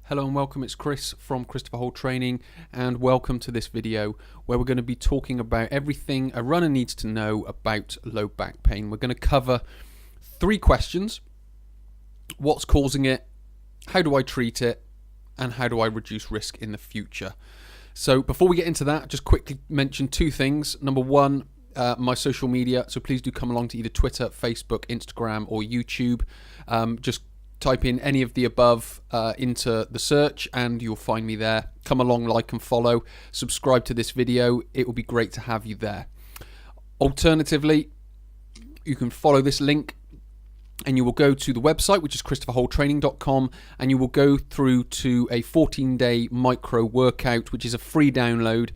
Hello and welcome, it's Chris from Christopher Holt Training, and welcome to this video where we're going to be talking about everything a runner needs to know about low back pain. We're going to cover 3 questions: what's causing it, how do I treat it, and how do I reduce risk in the future. So before we get into that, just quickly mention 2 things. Number 1, my social media, so please do come along to either Twitter, Facebook, Instagram or YouTube. Just type in any of the above into the search and you'll find me there. Come along, like and follow, subscribe to this video. It will be great to have you there. Alternatively, you can follow this link and you will go to the website, which is christopherholttraining.com, and you will go through to a 14-day micro workout, which is a free download,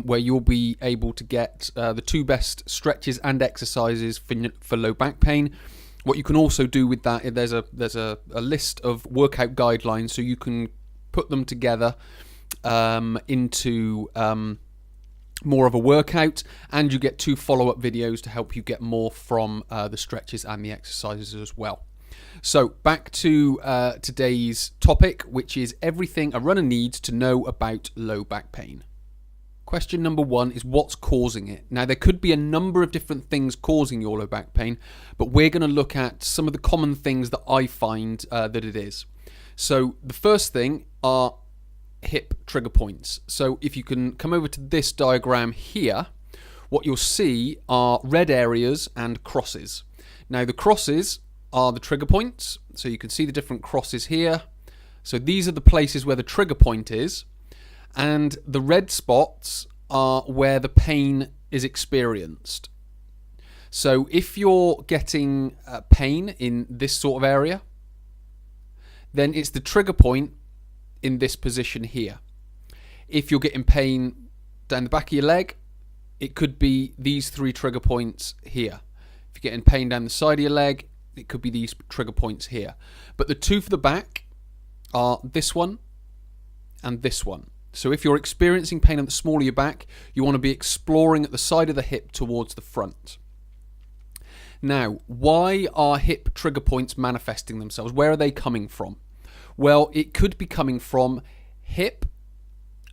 where you'll be able to get the 2 best stretches and exercises for low back pain. What you can also do with that, there's a list of workout guidelines, so you can put them together into more of a workout, and you get 2 follow-up videos to help you get more from the stretches and the exercises as well. So back to today's topic, which is everything a runner needs to know about low back pain. Question number 1 is what's causing it. Now, there could be a number of different things causing your low back pain, but we're going to look at some of the common things that I find that it is. So the first thing are hip trigger points. So if you can come over to this diagram here, what you'll see are red areas and crosses. Now, the crosses are the trigger points. So you can see the different crosses here. So these are the places where the trigger point is. And the red spots are where the pain is experienced. So if you're getting pain in this sort of area, then it's the trigger point in this position here. If you're getting pain down the back of your leg, it could be these 3 trigger points here. If you're getting pain down the side of your leg, it could be these trigger points here. But the 2 for the back are this one and this one. So if you're experiencing pain at the small of your back, you want to be exploring at the side of the hip towards the front. Now, why are hip trigger points manifesting themselves? Where are they coming from? Well, it could be coming from hip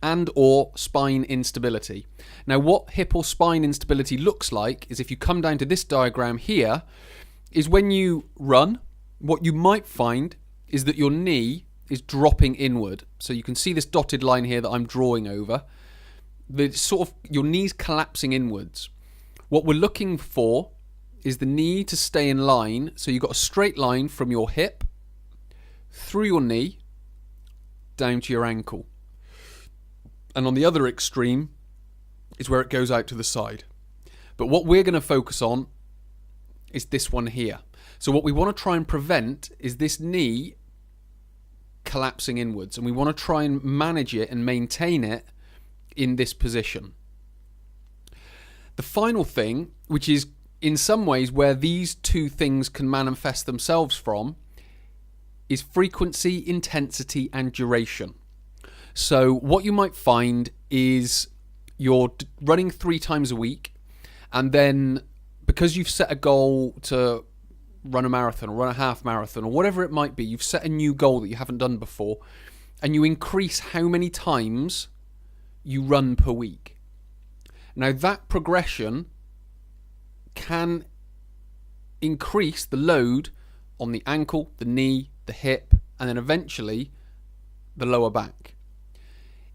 and or spine instability. Now, what hip or spine instability looks like is, if you come down to this diagram here, is when you run, what you might find is that your knee is dropping inward. So you can see this dotted line here that I'm drawing over. It's sort of your knees collapsing inwards. What we're looking for is the knee to stay in line. So you've got a straight line from your hip through your knee down to your ankle. And on the other extreme is where it goes out to the side. But what we're going to focus on is this one here. So what we want to try and prevent is this knee collapsing inwards, and we want to try and manage it and maintain it in this position. The final thing, which is in some ways where these 2 things can manifest themselves from, is frequency, intensity and duration. So what you might find is you're running 3 times a week, and then because you've set a goal to run a marathon or run a half marathon or whatever it might be, you've set a new goal that you haven't done before, and you increase how many times you run per week. Now, that progression can increase the load on the ankle, the knee, the hip, and then eventually the lower back.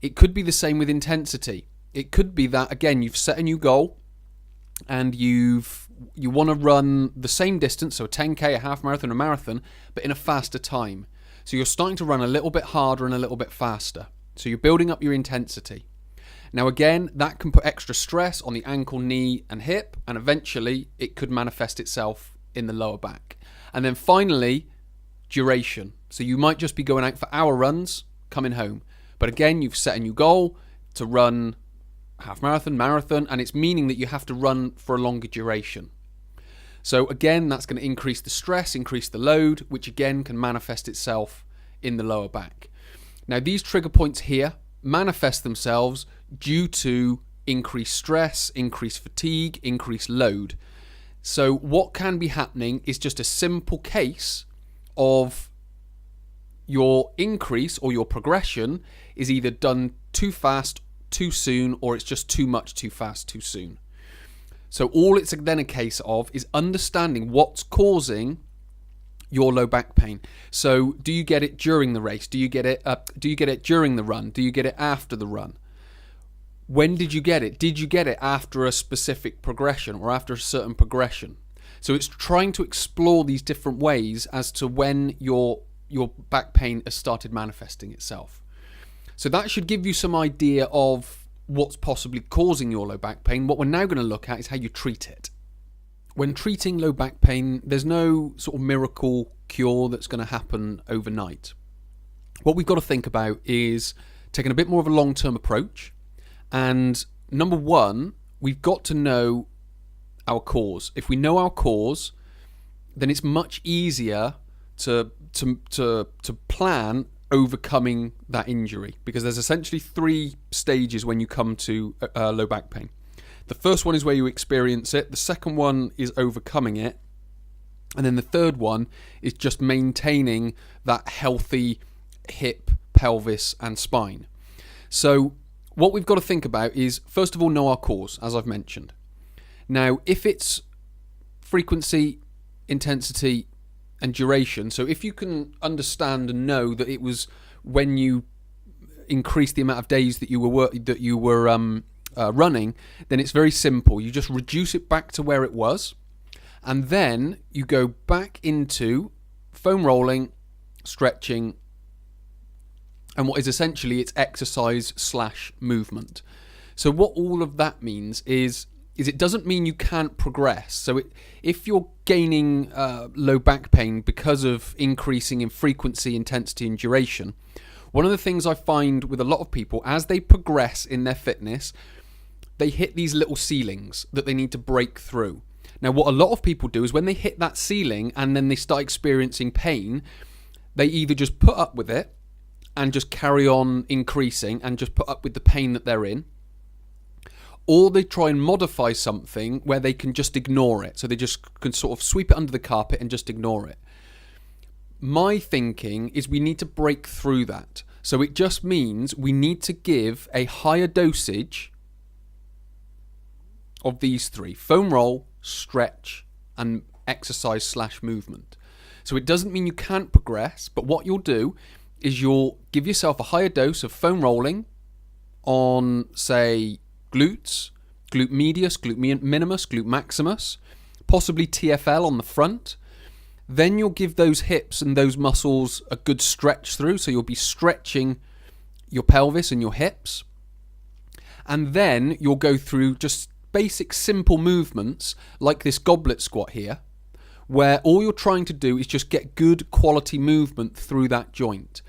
It could be the same with intensity. It could be that, again, you've set a new goal and you want to run the same distance, so a 10k, a half marathon, a marathon, but in a faster time. So you're starting to run a little bit harder and a little bit faster. So you're building up your intensity. Now again, that can put extra stress on the ankle, knee and hip, and eventually it could manifest itself in the lower back. And then finally, duration. So you might just be going out for hour runs, coming home. But again, you've set a new goal to run half marathon, and it's meaning that you have to run for a longer duration. So again, that's going to increase the stress, increase the load, which again can manifest itself in the lower back. Now, these trigger points here manifest themselves due to increased stress, increased fatigue, increased load. So what can be happening is just a simple case of your increase or your progression is either done too fast, too soon, or it's just too much, too fast, too soon. So all it's then a case of is understanding what's causing your low back pain. So do you get it during the race? Do you get it during the run? Do you get it after the run? When did you get it? Did you get it after a specific progression or after a certain progression? So it's trying to explore these different ways as to when your back pain has started manifesting itself. So that should give you some idea of what's possibly causing your low back pain. What we're now going to look at is how you treat it. When treating low back pain, there's no sort of miracle cure that's going to happen overnight. What we've got to think about is taking a bit more of a long-term approach. And number one, we've got to know our cause. If we know our cause, then it's much easier to plan overcoming that injury, because there's essentially 3 stages when you come to low back pain. The first one is where you experience it. The second one is overcoming it. And then the third one is just maintaining that healthy hip, pelvis, and spine. So what we've got to think about is, first of all, know our cause, as I've mentioned. Now, if it's frequency, intensity, and duration, so if you can understand and know that it was when you increased the amount of days that you were running, then it's very simple. You just reduce it back to where it was, and then you go back into foam rolling, stretching, and what is essentially it's exercise / movement. So what all of that means is it doesn't mean you can't progress. So if you're gaining low back pain because of increasing in frequency, intensity, and duration, one of the things I find with a lot of people, as they progress in their fitness, they hit these little ceilings that they need to break through. Now, what a lot of people do is when they hit that ceiling and then they start experiencing pain, they either just put up with it and just carry on increasing and just put up with the pain that they're in, or they try and modify something where they can just ignore it. So they just can sort of sweep it under the carpet and just ignore it. My thinking is we need to break through that. So it just means we need to give a higher dosage of these 3: foam roll, stretch, and exercise / movement. So it doesn't mean you can't progress, but what you'll do is you'll give yourself a higher dose of foam rolling on, say, glutes, glute medius, glute minimus, glute maximus, possibly TFL on the front. Then you'll give those hips and those muscles a good stretch through, so you'll be stretching your pelvis and your hips. And then you'll go through just basic simple movements like this goblet squat here, where all you're trying to do is just get good quality movement through that joint.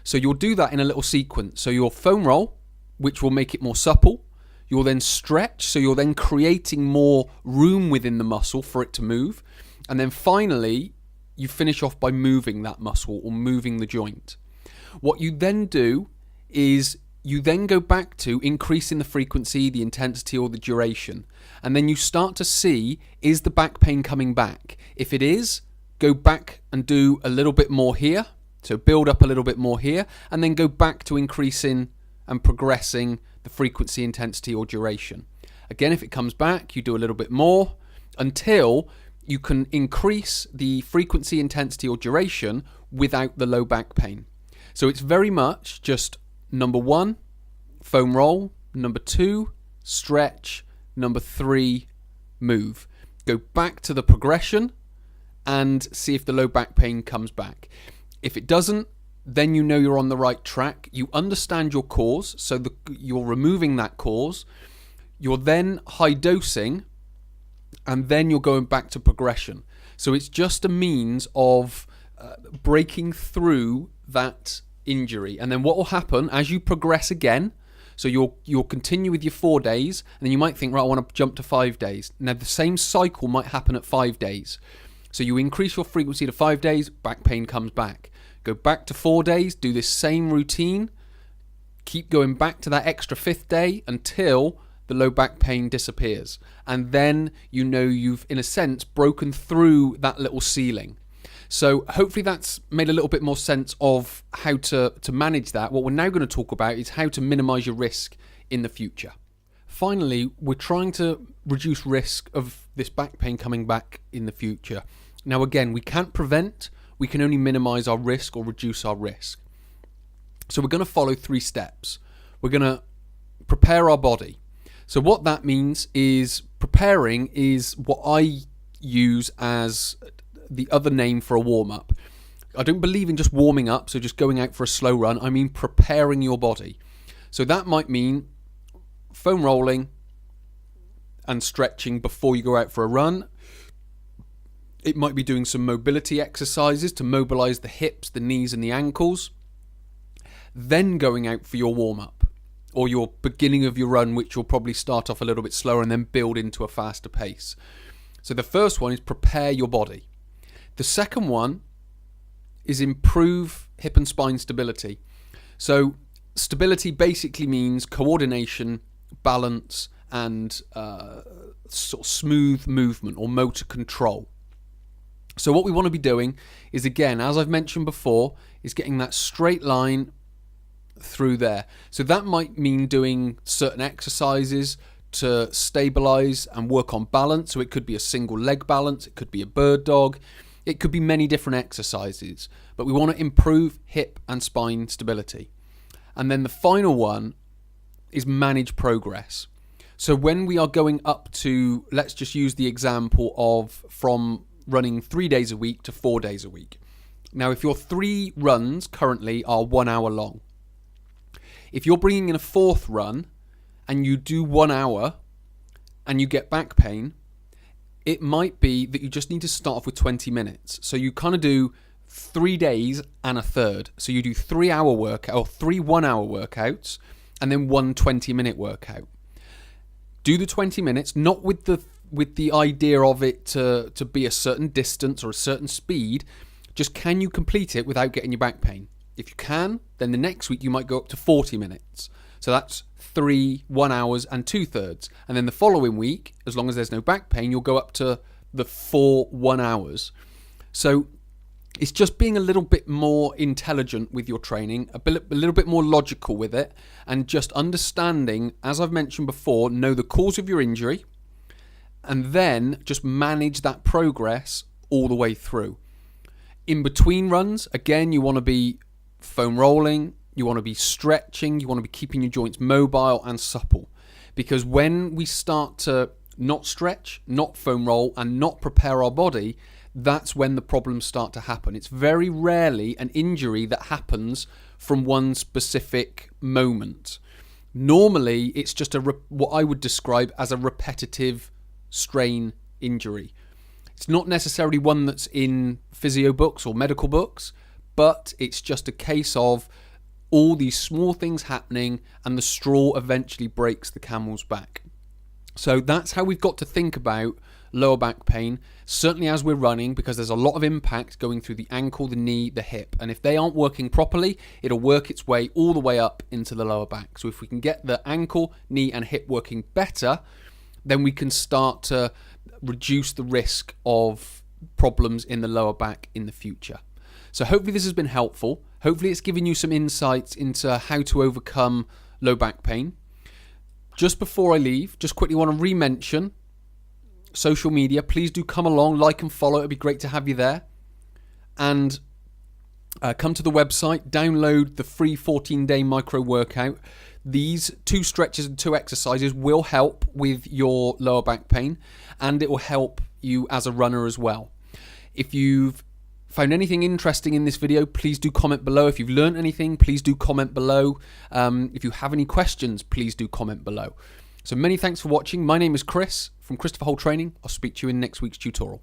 So you'll do that in a little sequence. So your foam roll, which will make it more supple. You'll then stretch, so you're then creating more room within the muscle for it to move. And then finally, you finish off by moving that muscle or moving the joint. What you then do is you then go back to increasing the frequency, the intensity, or the duration. And then you start to see, is the back pain coming back? If it is, go back and do a little bit more here. So build up a little bit more here, and then go back to increasing and progressing the frequency, intensity, or duration. Again, if it comes back, you do a little bit more until you can increase the frequency, intensity, or duration without the low back pain. So it's very much just number 1, foam roll, number 2, stretch, number 3, move. Go back to the progression and see if the low back pain comes back. If it doesn't, then you know you're on the right track. You understand your cause, so you're removing that cause. You're then high dosing, and then you're going back to progression. So it's just a means of breaking through that injury. And then what will happen as you progress again, so you'll continue with your 4 days, and then you might think, right, I want to jump to 5 days. Now the same cycle might happen at 5 days. So you increase your frequency to 5 days, back pain comes back. Go back to 4 days, do this same routine, keep going back to that extra 5th day until the low back pain disappears. And then you know you've, in a sense, broken through that little ceiling. So hopefully that's made a little bit more sense of how to manage that. What we're now going to talk about is how to minimize your risk in the future. Finally, we're trying to reduce risk of this back pain coming back in the future. Now again, we can't prevent, we can only minimize our risk or reduce our risk. So we're going to follow 3 steps. We're going to prepare our body. So what that means is, preparing is what I use as the other name for a warm-up. I don't believe in just warming up, so just going out for a slow run. I mean preparing your body. So that might mean foam rolling and stretching before you go out for a run. It might be doing some mobility exercises to mobilize the hips, the knees and the ankles. Then going out for your warm-up or your beginning of your run, which will probably start off a little bit slower and then build into a faster pace. So the first one is prepare your body. The second one is improve hip and spine stability. So stability basically means coordination, balance, and sort of smooth movement or motor control. So what we want to be doing is, again, as I've mentioned before, is getting that straight line through there. So that might mean doing certain exercises to stabilize and work on balance. So it could be a single leg balance, it could be a bird dog, it could be many different exercises, but we want to improve hip and spine stability. And then the final one is manage progress. So when we are going up to, let's just use the example of from running 3 days a week to 4 days a week. Now, if your 3 runs currently are 1 hour long, if you're bringing in a 4th run and you do 1 hour and you get back pain, it might be that you just need to start off with 20 minutes. So you kind of do 3 days and a third. So you do 3 hour workout or 3 1 hour workouts and then 1 20-minute workout. Do the 20 minutes, not with the idea of it to be a certain distance or a certain speed. Just, can you complete it without getting your back pain? If you can, then the next week you might go up to 40 minutes. So that's 3 1 hours and 2/3. And then the following week, as long as there's no back pain, you'll go up to the 4 1 hours. So it's just being a little bit more intelligent with your training, a little bit more logical with it, and just understanding, as I've mentioned before, know the cause of your injury, and then just manage that progress all the way through. In between runs, again, you want to be foam rolling, you want to be stretching, you want to be keeping your joints mobile and supple. Because when we start to not stretch, not foam roll, and not prepare our body, that's when the problems start to happen. It's very rarely an injury that happens from one specific moment. Normally, it's just what I would describe as a repetitive strain injury. It's not necessarily one that's in physio books or medical books, but it's just a case of all these small things happening and the straw eventually breaks the camel's back. So that's how we've got to think about lower back pain, certainly as we're running, because there's a lot of impact going through the ankle, the knee, the hip. And if they aren't working properly, it'll work its way all the way up into the lower back. So if we can get the ankle, knee and hip working better, then we can start to reduce the risk of problems in the lower back in the future. So hopefully this has been helpful. Hopefully it's given you some insights into how to overcome low back pain. Just before I leave, just quickly want to re-mention social media. Please do come along, like and follow. It'd be great to have you there. And come to the website, download the free 14-day micro workout. These 2 stretches and 2 exercises will help with your lower back pain, and it will help you as a runner as well. If you've found anything interesting in this video, please do comment below. If you've learned anything, please do comment below. If you have any questions, please do comment below. So many thanks for watching. My name is Chris from Christopher Hole Training. I'll speak to you in next week's tutorial.